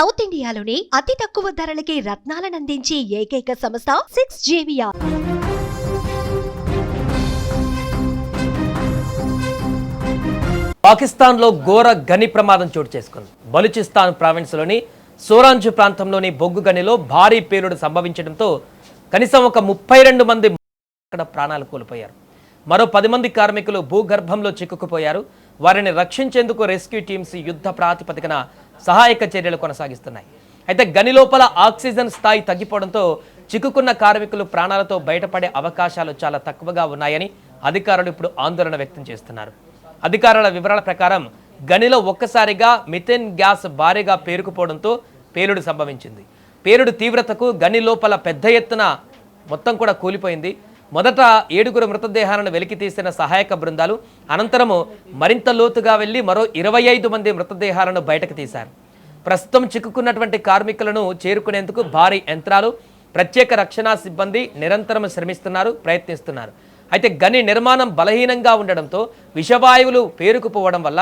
South ఇండియాలోనే అతి తక్కువ ధరలకి రత్నాలనందించే ఏకైక సంస్థ 6JVR. పాకిస్తాన్లో ఘోర గని ప్రమాదం చోటు చేసుకుంది. బలూచిస్తాన్ ప్రావిన్స్లోని సోరాంజ్ ప్రాంతంలోని బొగ్గు గనిలో భారీ పేలుడు సంభవించడంతో కనీసం ఒక 32 మంది అక్కడ ప్రాణాలు కోల్పోయారు. మరో 10 మంది కార్మికులు భూగర్భంలో చిక్కుకుపోయారు. వారిని రక్షించేందుకు రెస్క్యూ టీమ్స్ యుద్ధ ప్రాతిపదికన సహాయక చర్యలు కొనసాగిస్తున్నాయి. అయితే గని లోపల ఆక్సిజన్ స్థాయి తగ్గిపోవడంతో చిక్కుకున్న కార్మికులు ప్రాణాలతో బయటపడే అవకాశాలు చాలా తక్కువగా ఉన్నాయని అధికారులు ఇప్పుడు ఆందోళన వ్యక్తం చేస్తున్నారు. అధికారుల వివరాల ప్రకారం గనిలో ఒక్కసారిగా మిథేన్ గ్యాస్ భారీగా పేరుకుపోవడంతో పేలుడు సంభవించింది. పేలుడు తీవ్రతకు గని లోపల పెద్ద ఎత్తున మొత్తం కూడా కూలిపోయింది. మొదట 7 మృతదేహాలను వెలికి తీసిన సహాయక బృందాలు అనంతరము మరింత లోతుగా వెళ్లి మరో 25 మంది మృతదేహాలను బయటకు తీశారు. ప్రస్తుతం చిక్కుకున్నటువంటి కార్మికులను చేరుకునేందుకు భారీ యంత్రాలు, ప్రత్యేక రక్షణ సిబ్బంది నిరంతరం ప్రయత్నిస్తున్నారు. అయితే గని నిర్మాణం బలహీనంగా ఉండడంతో విషవాయువులు పేరుకుపోవడం వల్ల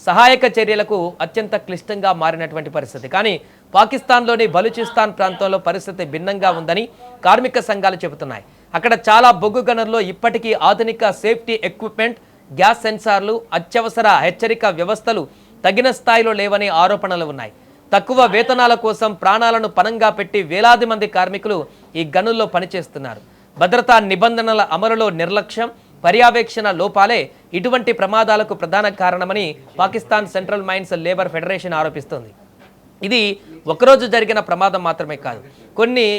సహాయక చర్యలకు అత్యంత క్లిష్టంగా మారినటువంటి పరిస్థితి. కానీ పాకిస్తాన్లోని బలూచిస్తాన్ ప్రాంతంలో పరిస్థితి భిన్నంగా ఉందని కార్మిక సంఘాలు చెబుతున్నాయి. అక్కడ చాలా బొగ్గు గనుల్లో ఇప్పటికీ ఆధునిక సేఫ్టీ ఎక్విప్మెంట్, గ్యాస్ సెన్సార్లు, అత్యవసర హెచ్చరిక వ్యవస్థలు తగిన స్థాయిలో లేవని ఆరోపణలు ఉన్నాయి. తక్కువ వేతనాల కోసం ప్రాణాలను పణంగా పెట్టి వేలాది మంది కార్మికులు ఈ గనుల్లో పనిచేస్తున్నారు. భద్రతా నిబంధనల అమలులో నిర్లక్ష్యం, పర్యవేక్షణ లోపాలే ఇటువంటి ప్రమాదాలకు ప్రధాన కారణమని Pakistan central mines labour federation ఆరోపిస్తోంది. ఇది ఒకరోజు జరిగిన ప్రమాదం మాత్రమే కాదు,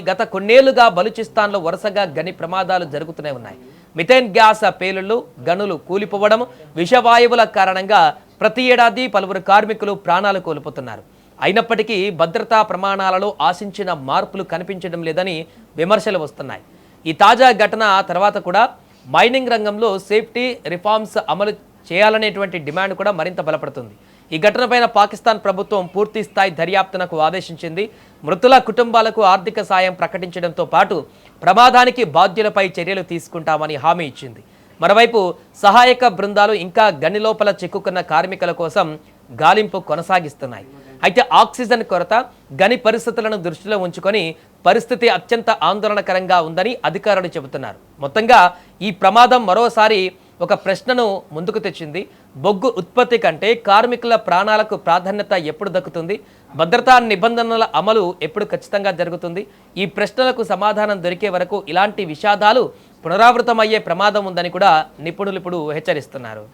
గత కొన్నేళ్లుగా బలూచిస్తాన్లో వరుసగా గని ప్రమాదాలు జరుగుతూనే ఉన్నాయి. మిథేన్ గ్యాస్ పేలుళ్లు, గనులు కూలిపోవడం, విషవాయువుల కారణంగా ప్రతి ఏడాది పలువురు కార్మికులు ప్రాణాలు కోల్పోతున్నారు. అయినప్పటికీ భద్రతా ప్రమాణాలలో ఆశించిన మార్పులు కనిపించడం లేదని విమర్శలు వస్తున్నాయి. ఈ తాజా ఘటన తర్వాత కూడా మైనింగ్ రంగంలో సేఫ్టీ రిఫార్మ్స్ అమలు చేయాలనేటువంటి డిమాండ్ కూడా మరింత బలపడుతుంది. ఈ ఘటనపైన పాకిస్తాన్ ప్రభుత్వం పూర్తి స్థాయి దర్యాప్తునకు ఆదేశించింది. మృతుల కుటుంబాలకు ఆర్థిక సాయం ప్రకటించడంతో పాటు ప్రమాదానికి బాధ్యులపై చర్యలు తీసుకుంటామని హామీ ఇచ్చింది. మరోవైపు సహాయక బృందాలు ఇంకా గని లోపల చిక్కుకున్న కార్మికుల కోసం గాలింపు కొనసాగిస్తున్నాయి. అయితే ఆక్సిజన్ కొరత, గని పరిస్థితులను దృష్టిలో ఉంచుకొని పరిస్థితి అత్యంత ఆందోళనకరంగా ఉందని అధికారులు చెబుతున్నారు. మొత్తంగా ఈ ప్రమాదం మరోసారి ఒక ప్రశ్నను ముందుకు తెచ్చింది. బొగ్గు ఉత్పత్తి కంటే కార్మికుల ప్రాణాలకు ప్రాధాన్యత ఎప్పుడు దక్కుతుంది? భద్రతా నిబంధనల అమలు ఎప్పుడు ఖచ్చితంగా జరుగుతుంది? ఈ ప్రశ్నలకు సమాధానం దొరికే వరకు ఇలాంటి విషాదాలు పునరావృతమయ్యే ప్రమాదం ఉందని కూడా నిపుణులు ఇప్పుడు హెచ్చరిస్తున్నారు.